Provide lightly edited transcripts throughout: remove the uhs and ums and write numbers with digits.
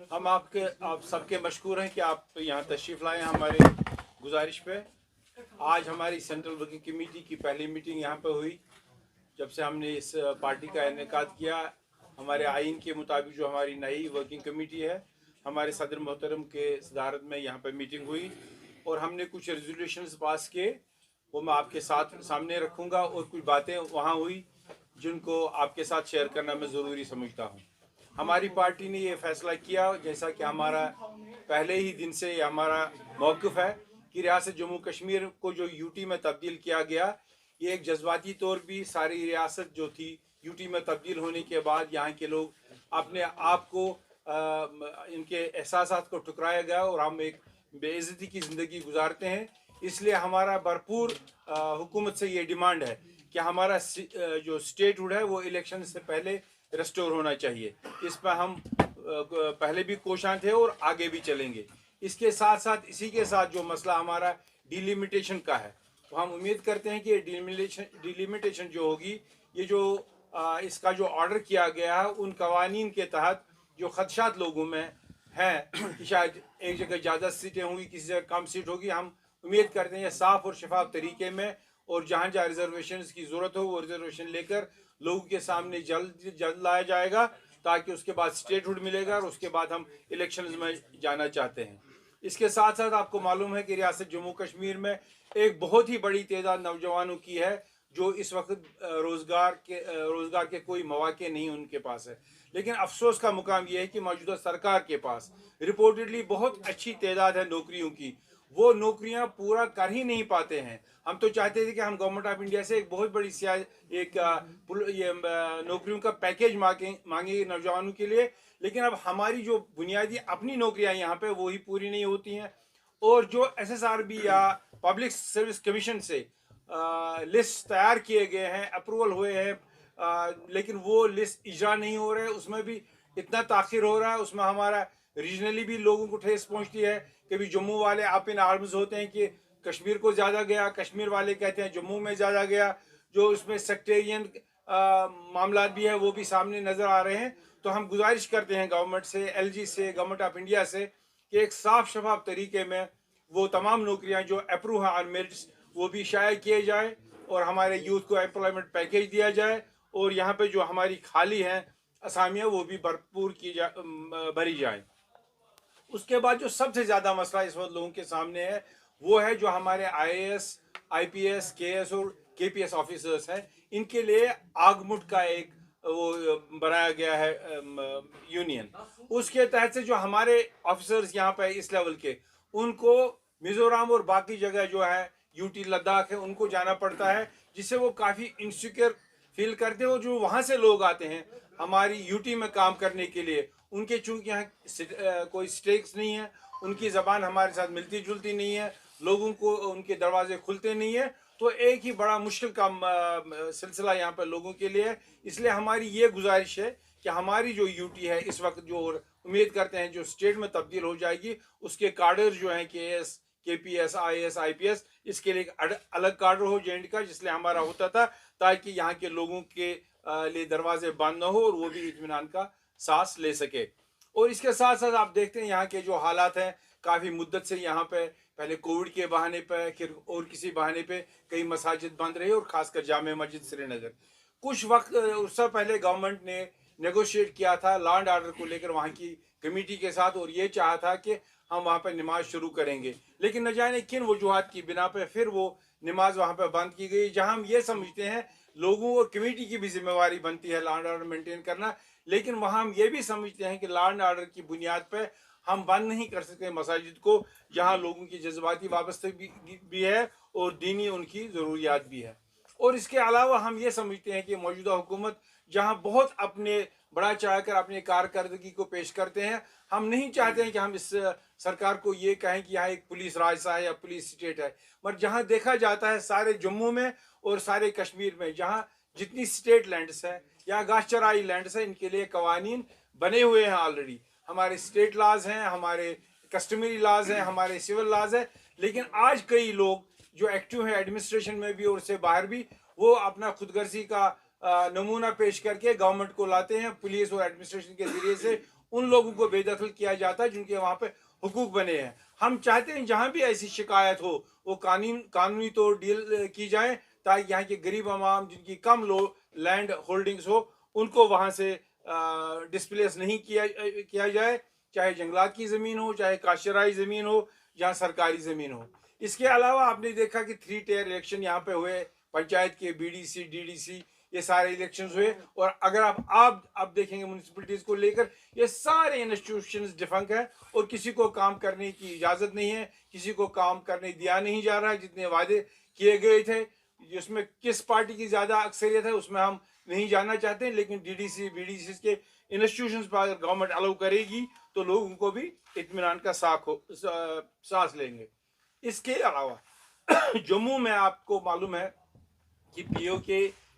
हम आप सबके मशकूर हैं कि आप यहाँ तशरीफ़ लाए हमारे गुजारिश पे। आज हमारी सेंट्रल वर्किंग कमेटी की पहली मीटिंग यहाँ पे हुई जब से हमने इस पार्टी का इनेकाद किया। हमारे आइन के मुताबिक जो हमारी नई वर्किंग कमेटी है, हमारे सदर मोहतरम के सदारत में यहाँ पर मीटिंग हुई और हमने कुछ रेजोल्यूशंस पास किए, वो मैं आपके साथ सामने रखूँगा। और कुछ बातें वहाँ हुई जिनको आपके साथ शेयर करना मैं ज़रूरी समझता हूँ। हमारी पार्टी ने ये फैसला किया, जैसा कि हमारा पहले ही दिन से हमारा मौक़िफ़ है, कि रियासत जम्मू कश्मीर को जो यूटी में तब्दील किया गया, ये एक जज्बाती तौर भी सारी रियासत जो थी यूटी में तब्दील होने के बाद यहाँ के लोग अपने आप को इनके एहसासात को ठुकराया गया और हम एक बेइज्जती की ज़िंदगी गुजारते हैं। इसलिए हमारा भरपूर हुकूमत से ये डिमांड है कि हमारा जो स्टेटहुड है वो इलेक्शन से पहले रेस्टोर होना चाहिए। इस पर हम पहले भी कोशां थे और आगे भी चलेंगे। इसके साथ साथ इसी के साथ जो मसला हमारा डिलिमिटेशन का है, तो हम उम्मीद करते हैं कि डिलिमिटेशन जो होगी, ये जो इसका जो ऑर्डर किया गया है, उन कवानीन के तहत जो खदशात लोगों में हैं कि शायद एक जगह ज़्यादा सीटें होंगी, किसी जगह कम सीट होगी, हम उम्मीद करते हैं साफ़ और शफाफ तरीके में और जहाँ जहाँ रिजर्वेशन की ज़रूरत हो वो रिजर्वेशन लेकर लोगों के सामने जल्द लाया जाएगा, ताकि उसके बाद स्टेटहुड मिलेगा और उसके बाद हम इलेक्शंस में जाना चाहते हैं। इसके साथ साथ आपको मालूम है कि रियासत जम्मू कश्मीर में एक बहुत ही बड़ी तादाद नौजवानों की है जो इस वक्त रोज़गार के कोई मौके नहीं उनके पास है। लेकिन अफसोस का मुकाम यह है कि मौजूदा सरकार के पास रिपोर्टेडली बहुत अच्छी तादाद है नौकरियों की, वो नौकरियां पूरा कर ही नहीं पाते हैं। हम तो चाहते थे कि हम गवर्नमेंट ऑफ इंडिया से एक बहुत बड़ी नौकरियों का पैकेज मांगे नौजवानों के लिए, लेकिन अब हमारी जो बुनियादी अपनी नौकरियां यहाँ पे वो ही पूरी नहीं होती हैं। और जो SSRB या पब्लिक सर्विस कमीशन से लिस्ट तैयार किए गए हैं, अप्रूवल हुए हैं, लेकिन वो लिस्ट इजरा नहीं हो रहे, उसमें भी इतना ताखिर हो रहा है। उसमें हमारा रीजनली भी लोगों को ठेस पहुंचती है। कभी जम्मू वाले आप इन आर्म्स होते हैं कि कश्मीर को ज़्यादा गया, कश्मीर वाले कहते हैं जम्मू में ज़्यादा गया। जो उसमें सेक्टेरियन मामला भी है वो भी सामने नज़र आ रहे हैं। तो हम गुजारिश करते हैं गवर्नमेंट से, LG से, गवर्नमेंट ऑफ इंडिया से, कि एक साफ शफाफ तरीके में वो तमाम नौकरियां जो अप्रूव हैं ऑन मेरिट्स वो भी शाया किए जाए और हमारे यूथ को एम्प्लॉयमेंट पैकेज दिया जाए और यहाँ पे जो हमारी खाली हैं असामियाँ वो भी भरपूर भरी जाए। उसके बाद जो सबसे ज़्यादा मसला इस वक्त लोगों के सामने है वो है जो हमारे IAS, IPS, KS और KPS ऑफिसर्स हैं, इनके लिए आगमुट का एक वो बनाया गया है यूनियन। उसके तहत से जो हमारे ऑफिसर्स यहाँ पे इस लेवल के, उनको मिजोरम और बाकी जगह जो है यूटी लद्दाख है उनको जाना पड़ता है, जिससे वो काफ़ी इनसिक्योर फील करते हैं। और जो वहाँ से लोग आते हैं हमारी यूटी में काम करने के लिए, उनके चूँकि यहाँ कोई स्टेक्स नहीं है, उनकी ज़बान हमारे साथ मिलती जुलती नहीं है, लोगों को उनके दरवाजे खुलते नहीं है, तो एक ही बड़ा मुश्किल का सिलसिला यहाँ पर लोगों के लिए है। इसलिए हमारी ये गुजारिश है कि हमारी जो यूटी है इस वक्त, जो उम्मीद करते हैं जो स्टेट में तब्दील हो जाएगी, उसके कार्डर जो हैं KS, KPS, IAS, IPS, इसके लिए एक अलग कार्डर हो JND का, जिसलिए हमारा होता था, ताकि यहाँ के लोगों के लिए दरवाजे बंद न हो और वो भी इत्मीनान का सांस ले सके। और इसके साथ साथ आप देखते हैं यहाँ के जो हालात हैं, काफ़ी मुद्दत से यहाँ पे पहले कोविड के बहाने पे, फिर और किसी बहाने पे कई मसाजिद बंद रही और ख़ासकर जामे मस्जिद श्रीनगर। कुछ वक्त उससे पहले गवर्नमेंट ने नेगोशिएट किया था लॉ एंड ऑर्डर को लेकर वहाँ की कमेटी के साथ, और ये चाहा था कि हम वहाँ पर नमाज शुरू करेंगे, लेकिन न जाने किन वजूहात की बिना पर फिर वो नमाज वहाँ पर बंद की गई। जहाँ हम ये समझते हैं लोगों और कमेटी की भी जिम्मेवारी बनती है लॉ एंड ऑर्डर मेंटेन करना, लेकिन वहाँ हम ये भी समझते हैं कि लॉ एंड ऑर्डर की बुनियाद पर हम बंद नहीं कर सकते मसाजिद को, जहाँ लोगों की जज्बाती वाबस्तगी भी है और दीनी उनकी ज़रूरियात भी है। और इसके अलावा हम ये समझते हैं कि मौजूदा हुकूमत जहाँ बहुत अपने बड़ा चाहकर अपनी कारकर्दगी को पेश करते हैं, हम नहीं चाहते हैं कि हम इस सरकार को ये कहें कि यहाँ एक पुलिस राज सा है या पुलिस स्टेट है, मगर जहाँ देखा जाता है सारे जम्मू में और सारे कश्मीर में, जहाँ जितनी स्टेट लैंड्स हैं या गाशचराई लैंड्स हैं, इनके लिए कवानीन बने हुए हैं ऑलरेडी। हमारे स्टेट लॉज हैं, हमारे कस्टमरी लॉज हैं, हमारे सिविल लॉज हैं, लेकिन आज कई लोग जो एक्टिव हैं एडमिनिस्ट्रेशन में भी और उससे बाहर भी, वो अपना खुदगर्जी का नमूना पेश करके गवर्नमेंट को लाते हैं पुलिस और एडमिनिस्ट्रेशन के जरिए से, उन लोगों को बेदखल किया जाता है जिनके वहाँ पे हुकूक बने हैं। हम चाहते हैं जहाँ भी ऐसी शिकायत हो वो कानूनी तौर डील की जाए, ताकि यहाँ के गरीब आवाम जिनकी कम लैंड होल्डिंग्स हो उनको वहाँ से डिस्प्लेस नहीं किया जाए, चाहे जंगलात की ज़मीन हो, चाहे काशराई ज़मीन हो, या सरकारी ज़मीन हो। इसके अलावा आपने देखा कि 3 टियर इलेक्शन यहाँ पे हुए, पंचायत के BDC DDC ये सारे इलेक्शंस हुए, और अगर आप देखेंगे म्यूनसिपलिटीज़ को लेकर ये सारे इंस्टीट्यूशंस डिफंक है और किसी को काम करने की इजाज़त नहीं है, किसी को काम करने दिया नहीं जा रहा है। जितने वादे किए गए थे जिसमें किस पार्टी की ज़्यादा अक्सरियत है उसमें हम नहीं जानना चाहते, लेकिन DDC BDC के इंस्टीट्यूशंस पर अगर गवर्नमेंट अलाउ करेगी तो लोग उनको भी इत्मीनान का सांस लेंगे। इसके अलावा जम्मू में आपको मालूम है कि POK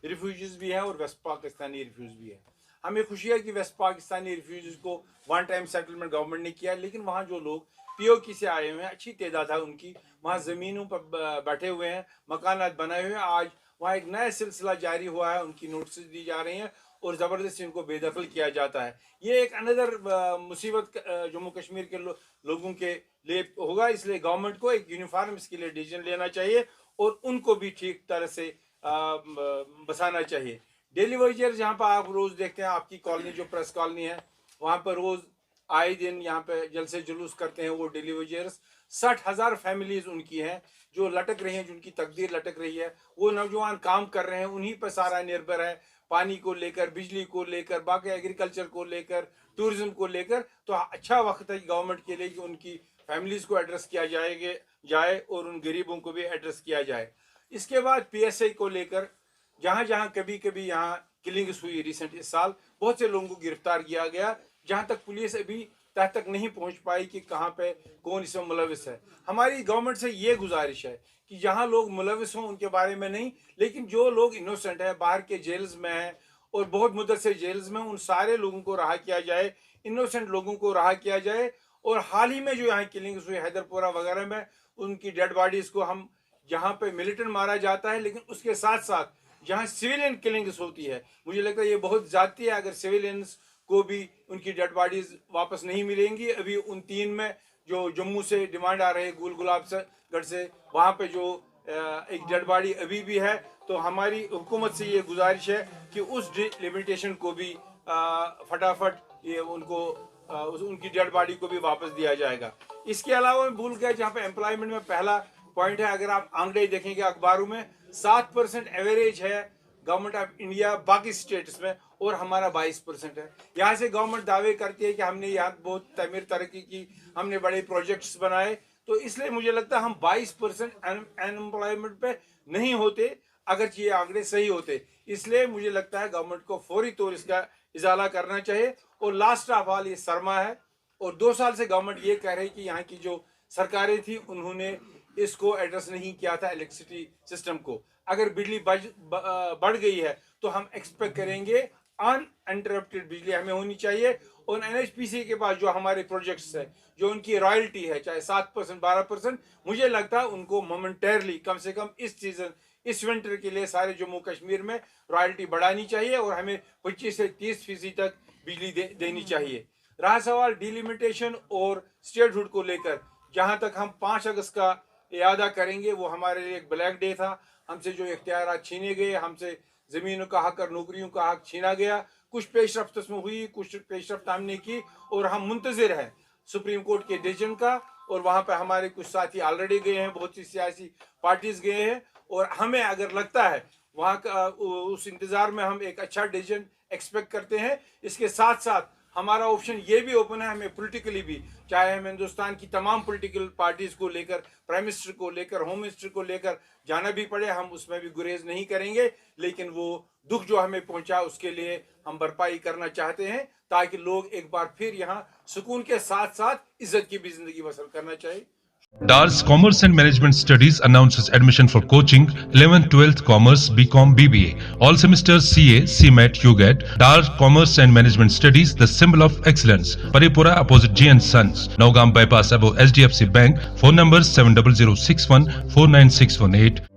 रिफ्यूजीज भी है और वेस्ट पाकिस्तानी रिफ्यूज भी है। हमें खुशी है कि वेस्ट पाकिस्तानी रिफ्यूजीज को 1 टाइम सेटलमेंट गवर्नमेंट ने किया, लेकिन वहाँ जो लोग POK से आए हुए हैं, अच्छी तादाद है उनकी, वहाँ ज़मीनों पर बैठे हुए हैं, मकानात बनाए हुए हैं। आज वहाँ एक नया सिलसिला जारी हुआ है, उनकी नोटिस दी जा रही हैं और ज़बरदस्ती उनको बेदखल किया जाता है। ये एक अनदर मुसीबत जम्मू कश्मीर के लोगों के लिए होगा, इसलिए गवर्नमेंट को एक यूनिफॉर्म इसके लिए डिसीजन लेना चाहिए और उनको भी ठीक तरह से बसाना चाहिए। डेली वेजर जहाँ पर आप रोज़ देखते हैं, आपकी कॉलोनी जो प्रेस कॉलोनी है वहाँ पर रोज़ आए दिन यहाँ पे जलसे जुलूस करते हैं वो डेली वेजर्स। 60,000 फैमिलीज उनकी हैं जो लटक रही हैं, जिनकी तकदीर लटक रही है। वो नौजवान काम कर रहे हैं, उन्हीं पर सारा निर्भर है, पानी को लेकर, बिजली को लेकर, बाकी एग्रीकल्चर को लेकर, टूरिज्म को लेकर। तो अच्छा वक्त है गवर्नमेंट के लिए कि उनकी फैमिलीज को एड्रेस किया जाए और उन गरीबों को भी एड्रेस किया जाए। इसके बाद PSA को लेकर जहाँ जहाँ कभी यहाँ किलिंग्स हुई रिसेंट इस साल, बहुत से लोगों को गिरफ्तार किया गया, जहाँ तक पुलिस अभी तह तक नहीं पहुँच पाई कि कहाँ पे कौन इसमें मुलविस है। हमारी गवर्नमेंट से ये गुजारिश है कि जहाँ लोग मुलविस हों उनके बारे में नहीं, लेकिन जो लोग इनोसेंट हैं, बाहर के जेल्स में हैं और बहुत मुद्दत से जेल्स में, उन सारे लोगों को रहा किया जाए, इनोसेंट लोगों को रहा किया जाए। और हाल ही में जो यहाँ किलिंग्स हुई हैदरपुरा वगैरह में, उनकी डेड बॉडीज़ को हम जहाँ पे मिलिटेंट मारा जाता है, लेकिन उसके साथ साथ जहाँ सिविलियन किलिंग्स होती है, मुझे लगता है ये बहुत ज़्यादती है। अगर सिविलियंस को भी उनकी डेड बॉडीज़ वापस नहीं मिलेंगी, अभी उन 3 में जो जम्मू से डिमांड आ रही है गुलगुलाबगढ़ से, वहाँ पे जो एक डेड बॉडी अभी भी है, तो हमारी हुकूमत से ये गुजारिश है कि उस लिमिटेशन को भी फटाफट ये उनकी डेड बॉडी को भी वापस दिया जाएगा। इसके अलावा मैं भूल गया, जहाँ पे एम्प्लॉयमेंट में पहला पॉइंट है, अगर आप आंकड़े देखेंगे अखबारों में 7% एवरेज है गवर्नमेंट ऑफ इंडिया बाकी स्टेट्स में, और हमारा 22% है। यहाँ से गवर्नमेंट दावे करती है कि हमने यहाँ बहुत तमीर तरक्की की, हमने बड़े प्रोजेक्ट्स बनाए, तो इसलिए मुझे लगता है हम 22% अनएम्प्लॉयमेंट पे नहीं होते अगर ये आंकड़े सही होते। इसलिए मुझे लगता है गवर्नमेंट को फौरी तौर इसका इजाला करना चाहिए। और लास्ट ऑफ ऑल ये सरमा है, और 2 साल से गवर्नमेंट ये कह रही कि यहाँ की जो सरकारें थी उन्होंने इसको एड्रेस नहीं किया था इलेक्ट्रिसिटी सिस्टम को। अगर बिजली बढ़ गई है तो हम एक्सपेक्ट करेंगे अनइंटरप्टेड बिजली हमें होनी चाहिए। और NHPC के पास जो हमारे प्रोजेक्ट्स है, जो उनकी रॉयल्टी है, चाहे 7% 12%, मुझे लगता है उनको मोमेंटरली कम से कम इस सीजन, इस विंटर के लिए सारे जम्मू कश्मीर में रॉयल्टी बढ़ानी चाहिए और हमें 25 से 30% तक बिजली देनी चाहिए। रहा सवाल डिलिमिटेशन और स्टेटहुड को लेकर, जहाँ तक हम 5 अगस्त का यादा करेंगे वो हमारे लिए एक ब्लैक डे था। हमसे जो इख्तियारात छीने गए, हमसे ज़मीनों का हक और नौकरियों का हक छीना गया। कुछ पेशरफ्त उसमें हुई, कुछ पेशरफ्त हमने की, और हम मुंतज़िर हैं सुप्रीम कोर्ट के डिसीजन का। और वहाँ पर हमारे कुछ साथी ऑलरेडी गए हैं, बहुत सी सियासी पार्टीज गए हैं, और हमें अगर लगता है वहाँ का उस इंतज़ार में हम एक अच्छा डिसीजन एक्सपेक्ट करते हैं। इसके साथ साथ हमारा ऑप्शन ये भी ओपन है, हमें पॉलिटिकली भी, चाहे हम हिंदुस्तान की तमाम पॉलिटिकल पार्टीज को लेकर, प्राइम मिनिस्टर को लेकर, होम मिनिस्टर को लेकर जाना भी पड़े, हम उसमें भी गुरेज नहीं करेंगे। लेकिन वो दुख जो हमें पहुंचा उसके लिए हम भरपाई करना चाहते हैं, ताकि लोग एक बार फिर यहाँ सुकून के साथ साथ इज्जत की भी जिंदगी बसर करना चाहिए। DARS Commerce and Management Studies announces admission for coaching 11th, 12th Commerce, BCom, BBA. All semesters CA, CMAT, UGAT. DARS Commerce and Management Studies, the symbol of excellence. Paripura opposite G & Sons. Naugam bypass above HDFC Bank. Phone number 70061 49618.